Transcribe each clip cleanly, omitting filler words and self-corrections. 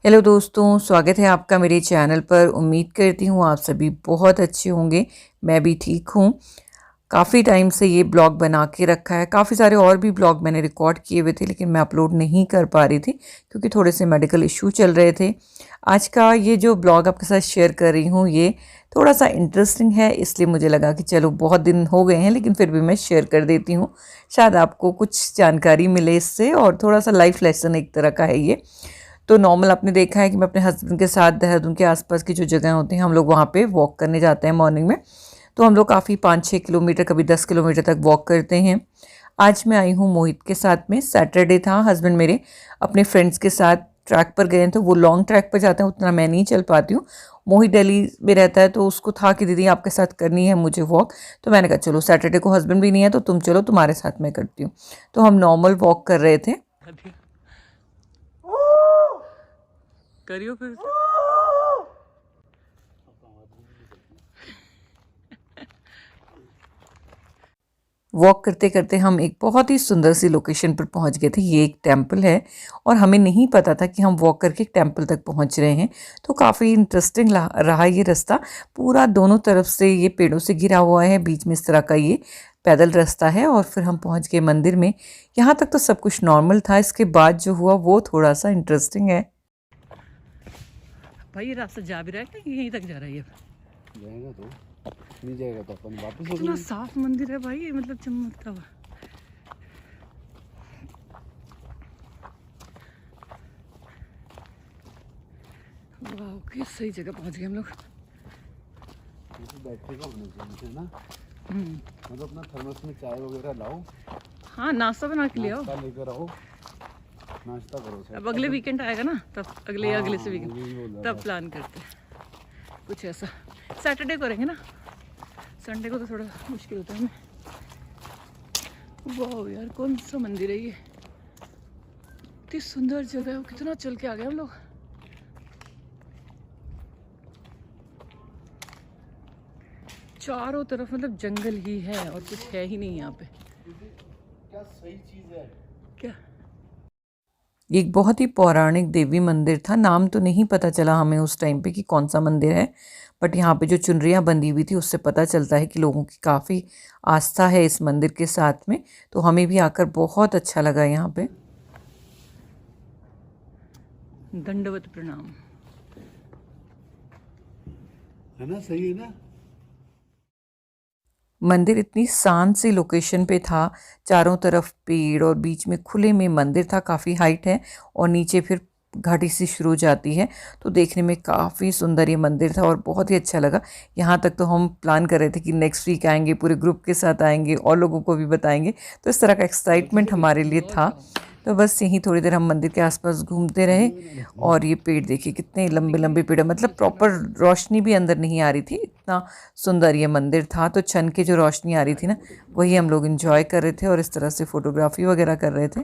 Hello दोस्तों, स्वागत है आपका मेरे चैनल पर। उम्मीद करती हूँ आप सभी बहुत अच्छे होंगे। मैं भी ठीक हूँ। काफ़ी टाइम से ये ब्लॉग बना के रखा है। काफ़ी सारे और भी ब्लॉग मैंने रिकॉर्ड किए हुए थे, लेकिन मैं अपलोड नहीं कर पा रही थी क्योंकि थोड़े से मेडिकल इशू चल रहे थे। आज का ये जो ब्लॉग आपके साथ शेयर कर रही हूँ, ये थोड़ा सा इंटरेस्टिंग है, इसलिए मुझे लगा कि चलो बहुत दिन हो गए हैं लेकिन फिर भी मैं शेयर कर देती हूँ। शायद आपको कुछ जानकारी मिले इससे, और थोड़ा सा लाइफ लेसन एक तरह का है ये। तो नॉर्मल आपने देखा है कि मैं अपने हस्बैंड के साथ देहरादून के आसपास की जो जगह होती हैं, हम लोग वहाँ पे वॉक करने जाते हैं मॉर्निंग में। तो हम लोग काफ़ी 5-6 किलोमीटर, कभी 10 किलोमीटर तक वॉक करते हैं। आज मैं आई हूँ मोहित के साथ में। सैटरडे था, हस्बैंड मेरे अपने फ्रेंड्स के साथ ट्रैक पर गए हैं, तो वो लॉन्ग ट्रैक पर जाते हैं, उतना मैं नहीं चल पाती हूँ। मोहित दिल्ली में रहता है, तो उसको था कि दीदी आपके साथ करनी है मुझे वॉक। तो मैंने कहा चलो, सैटरडे को हस्बैंड भी नहीं है तो तुम चलो, तुम्हारे साथ मैं करती हूँ। तो हम नॉर्मल वॉक कर रहे थे। करियो फिर से। वॉक करते करते हम एक बहुत ही सुंदर सी लोकेशन पर पहुंच गए थे। ये एक टेंपल है और हमें नहीं पता था कि हम वॉक करके एक टेंपल तक पहुंच रहे हैं। तो काफ़ी इंटरेस्टिंग रहा ये रास्ता। पूरा दोनों तरफ से ये पेड़ों से घिरा हुआ है, बीच में इस तरह का ये पैदल रास्ता है, और फिर हम पहुंच गए मंदिर में। यहाँ तक तो सब कुछ नॉर्मल था, इसके बाद जो हुआ वो थोड़ा सा इंटरेस्टिंग है। भाई ये रास्ता जा भी रहा है कि यहीं तक जा रहा है? ये जाएगा तो नहीं जाएगा तो अपन वापस इतना साफ मंदिर है भाई, ये मतलब चमकता हुआ। वाह, किस सही जगह पहुंच गए हम लोग। बैटरी का होना चाहिए ना। मतलब अपना थर्मस में चाय वगैरह लाओ। हाँ, नाश्ता बना के ले आओ, नाश्ता लेकर आओ, नाश्ता करो। अब अगले वीकेंड आएगा ना, तब अगले से यही वीकेंड बोल रहा तब था। प्लान करते हैं कुछ ऐसा। सैटरडे को रहेंगे ना, संडे को तो थोड़ा मुश्किल होता है हमें। वाह यार, कौन सा मंदिर है ये? इतनी सुंदर जगह है, कितना चल के आ गए हम लोग। चारों तरफ मतलब जंगल ही है और कुछ है ही नहीं यहाँ पे। क्या सही चीज है क्या? एक बहुत ही पौराणिक देवी मंदिर था। नाम तो नहीं पता चला हमें उस टाइम पे कि कौन सा मंदिर है, बट यहाँ पे जो चुनरियाँ बंधी हुई थी उससे पता चलता है कि लोगों की काफ़ी आस्था है इस मंदिर के साथ में। तो हमें भी आकर बहुत अच्छा लगा यहाँ पे। दंडवत प्रणाम। है ना, सही है ना। मंदिर इतनी शांत सी लोकेशन पे था, चारों तरफ पेड़ और बीच में खुले में मंदिर था। काफ़ी हाइट है और नीचे फिर घाटी सी शुरू हो जाती है। तो देखने में काफ़ी सुंदर ये मंदिर था और बहुत ही अच्छा लगा। यहाँ तक तो हम प्लान कर रहे थे कि नेक्स्ट वीक आएंगे, पूरे ग्रुप के साथ आएंगे और लोगों को भी बताएंगे। तो इस तरह का एक्साइटमेंट हमारे लिए था। तो बस यहीं थोड़ी देर हम मंदिर के आसपास घूमते रहे। और ये पेड़ देखिए, कितने लंबे लंबे पेड़, मतलब प्रॉपर रोशनी भी अंदर नहीं आ रही थी, इतना सुंदर ये मंदिर था। तो छन के जो रोशनी आ रही थी ना, वही हम लोग एंजॉय कर रहे थे और इस तरह से फोटोग्राफी वगैरह कर रहे थे।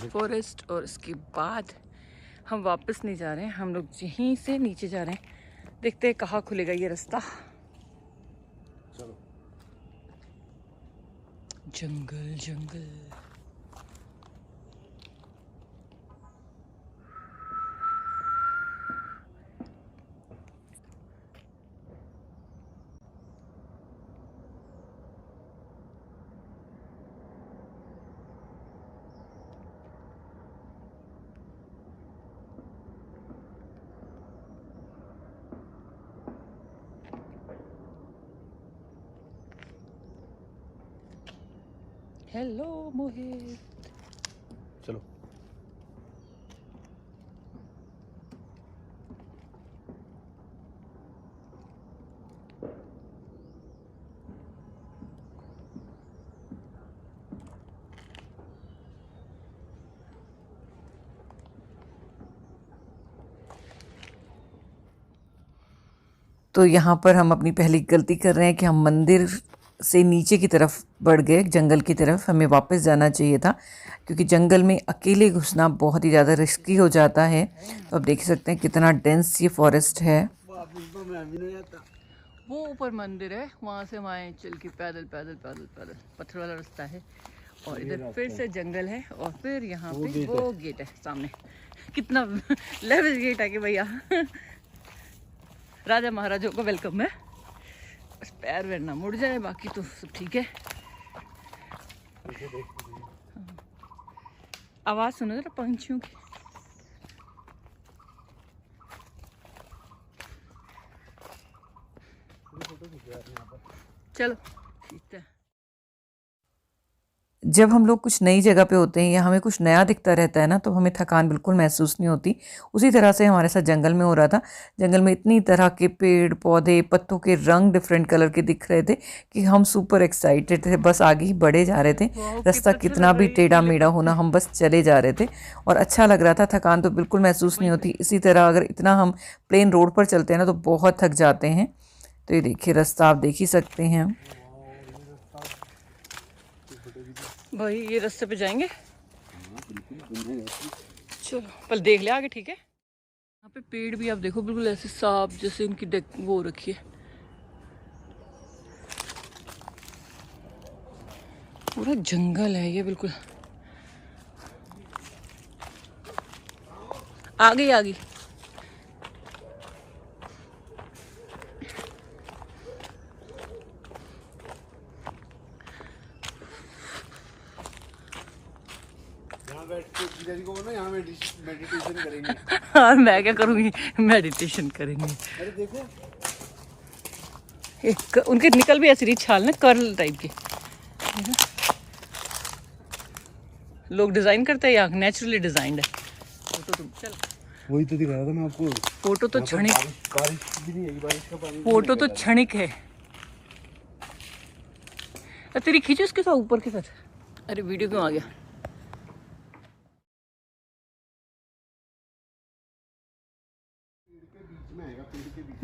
फॉरेस्ट, और इसके बाद हम वापस नहीं जा रहे हैं, हम लोग यहीं से नीचे जा रहे हैं। देखते हैं कहाँ खुलेगा ये रास्ता। चलो। जंगल जंगल। हेलो मोहित। चलो। तो यहाँ पर हम अपनी पहली गलती कर रहे हैं कि हम मंदिर से नीचे की तरफ बढ़ गए, जंगल की तरफ। हमें वापस जाना चाहिए था क्योंकि जंगल में अकेले घुसना बहुत ही ज़्यादा रिस्की हो जाता है। तो आप देख सकते हैं कितना डेंस ये फॉरेस्ट है। वापस तो मैं भी नहीं जाता। वो ऊपर मंदिर है, वहाँ से हम आए चल के, पैदल पैदल पैदल पैदल, पत्थर वाला रास्ता है। और इधर फिर से जंगल है और फिर यहाँ पे वो गेट है सामने। कितना लेवल गेट है कि भैया राजा महाराजों को वेलकम है। बस पैर वैर ना मुड़ जाए, बाकी तो सब ठीक है। आवाज़ सुनो जरा पंछियों की। चलो ठीक है। जब हम लोग कुछ नई जगह पे होते हैं या हमें कुछ नया दिखता रहता है ना, तो हमें थकान बिल्कुल महसूस नहीं होती। उसी तरह से हमारे साथ जंगल में हो रहा था। जंगल में इतनी तरह के पेड़ पौधे, पत्तों के रंग डिफरेंट कलर के दिख रहे थे कि हम सुपर एक्साइटेड थे, बस आगे ही बढ़े जा रहे थे। रास्ता कितना भी टेढ़ा मेढ़ा होना, हम बस चले जा रहे थे और अच्छा लग रहा था। थकान तो बिल्कुल महसूस नहीं होती। इसी तरह अगर इतना हम प्लेन रोड पर चलते हैं ना तो बहुत थक जाते हैं। तो ये देखिए रास्ता आप देख ही सकते हैं। भाई ये रास्ते पे जाएंगे। चलो पर देख ले आगे, ठीक है। यहाँ पे पेड़ भी आप देखो बिल्कुल ऐसे साफ जैसे इनकी वो रखी है। पूरा जंगल है ये बिल्कुल। आगे आगे यहाँ मेडिटेशन करेंगे। और मैं क्या करूँगी, मेडिटेशन करेंगे। अरे देखो एक उनके निकल भी ऐसी रही छाल ना, कर्ल टाइप के। लोग डिजाइन करते हैं या नेचुरली डिजाइंड है। फोटो तुम चल, वही तो दिखा रहा था मैं आपको। फोटो तो क्षणिक, बारिश भी नहीं है, बारिश का पानी। फोटो तो क्षणिक है। तेरी खींचो उसके साथ ऊपर के साथ। अरे वीडियो क्यों आ गया।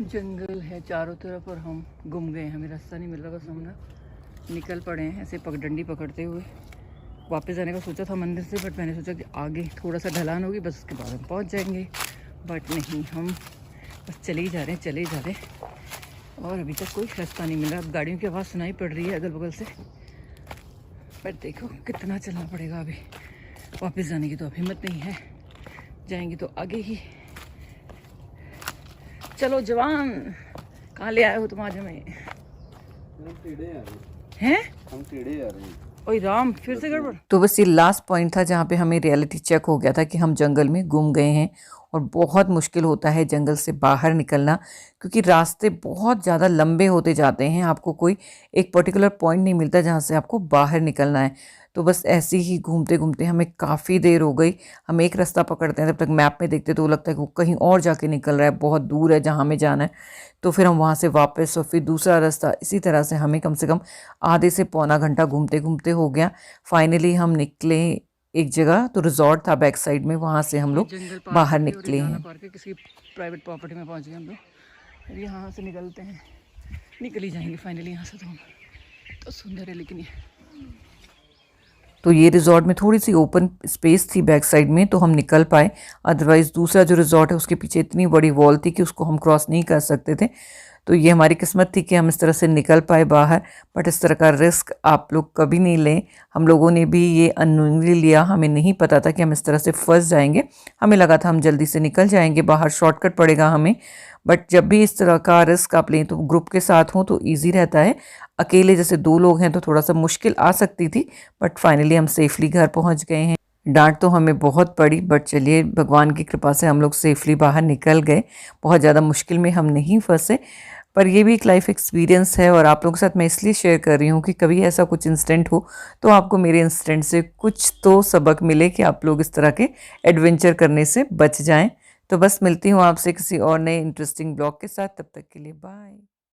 जंगल है चारों तरफ और हम गुम गए हैं। हमें रास्ता नहीं मिल रहा, बस हम ना निकल पड़े हैं ऐसे डंडी पकड़ते हुए। वापस जाने का सोचा था मंदिर से, बट मैंने सोचा कि आगे थोड़ा सा ढलान होगी, बस उसके बाद हम पहुंच जाएंगे। बट नहीं, हम बस चले ही जा रहे हैं, चले ही जा रहे हैं और अभी तक कोई रास्ता नहीं मिल रहा। अब गाड़ियों की आवाज़ सुनाई पड़ रही है अगल बगल से, बट देखो कितना चलना पड़ेगा अभी। वापस जाने की तो अब हिम्मत नहीं है, जाएंगे तो आगे ही। चलो जवान, कहाँ ले आए हो तुम आज हमें? हम टेढ़े आ रहे हैं? हम टेढ़े आ रहे हैं। ओए राम, फिर से गड़बड़। तो बस ये लास्ट पॉइंट था जहाँ पे हमें रियलिटी चेक हो गया था कि हम जंगल में गुम गए हैं। और बहुत मुश्किल होता है जंगल से बाहर निकलना, क्योंकि रास्ते बहुत ज़्यादा लंबे होते जाते हैं। आपको कोई एक पर्टिकुलर पॉइंट नहीं मिलता जहाँ से आपको बाहर निकलना है। तो बस ऐसे ही घूमते घूमते हमें काफ़ी देर हो गई। हम एक रास्ता पकड़ते हैं, तब तक मैप में देखते तो लगता है कि वो कहीं और जाके निकल रहा है, बहुत दूर है जहाँ हमें जाना है। तो फिर हम वहाँ से वापस और फिर दूसरा रास्ता, इसी तरह से हमें कम से कम आधे से पौना घंटा घूमते घूमते हो गया। फाइनली हम निकले एक जगह, तो रिजॉर्ट था बैक साइड में, वहाँ से हम लोग बाहर निकले हैं। किसी प्राइवेट प्रॉपर्टी में पहुँच गए हम लोग। यहाँ से निकलते हैं, निकल ही जाएंगे फाइनली यहाँ से। तो सुंदर है लेकिन ये तो ये रिजॉर्ट में थोड़ी सी ओपन स्पेस थी बैक साइड में, तो हम निकल पाए। अदरवाइज़ दूसरा जो रिजॉर्ट है उसके पीछे इतनी बड़ी वॉल थी कि उसको हम क्रॉस नहीं कर सकते थे। तो ये हमारी किस्मत थी कि हम इस तरह से निकल पाए बाहर। बट इस तरह का रिस्क आप लोग कभी नहीं लें। हम लोगों ने भी ये अननोइंगली लिया, हमें नहीं पता था कि हम इस तरह से फंस जाएंगे। हमें लगा था हम जल्दी से निकल जाएंगे बाहर, शॉर्टकट पड़ेगा हमें। बट जब भी इस तरह का रिस्क आप लें तो ग्रुप के साथ हो तो ईजी रहता है। अकेले जैसे 2 लोग हैं तो थोड़ा सा मुश्किल आ सकती थी, बट फाइनली हम सेफली घर पहुंच गए हैं। डांट तो हमें बहुत पड़ी, बट चलिए भगवान की कृपा से हम लोग सेफली बाहर निकल गए। बहुत ज़्यादा मुश्किल में हम नहीं फंसे। पर ये भी एक लाइफ एक्सपीरियंस है और आप लोगों के साथ मैं इसलिए शेयर कर रही हूँ कि कभी ऐसा कुछ इंसिडेंट हो तो आपको मेरे इंसिडेंट से कुछ तो सबक मिले कि आप लोग इस तरह के एडवेंचर करने से बच जाएं। तो बस मिलती हूँ आपसे किसी और नए इंटरेस्टिंग ब्लॉग के साथ। तब तक के लिए बाय।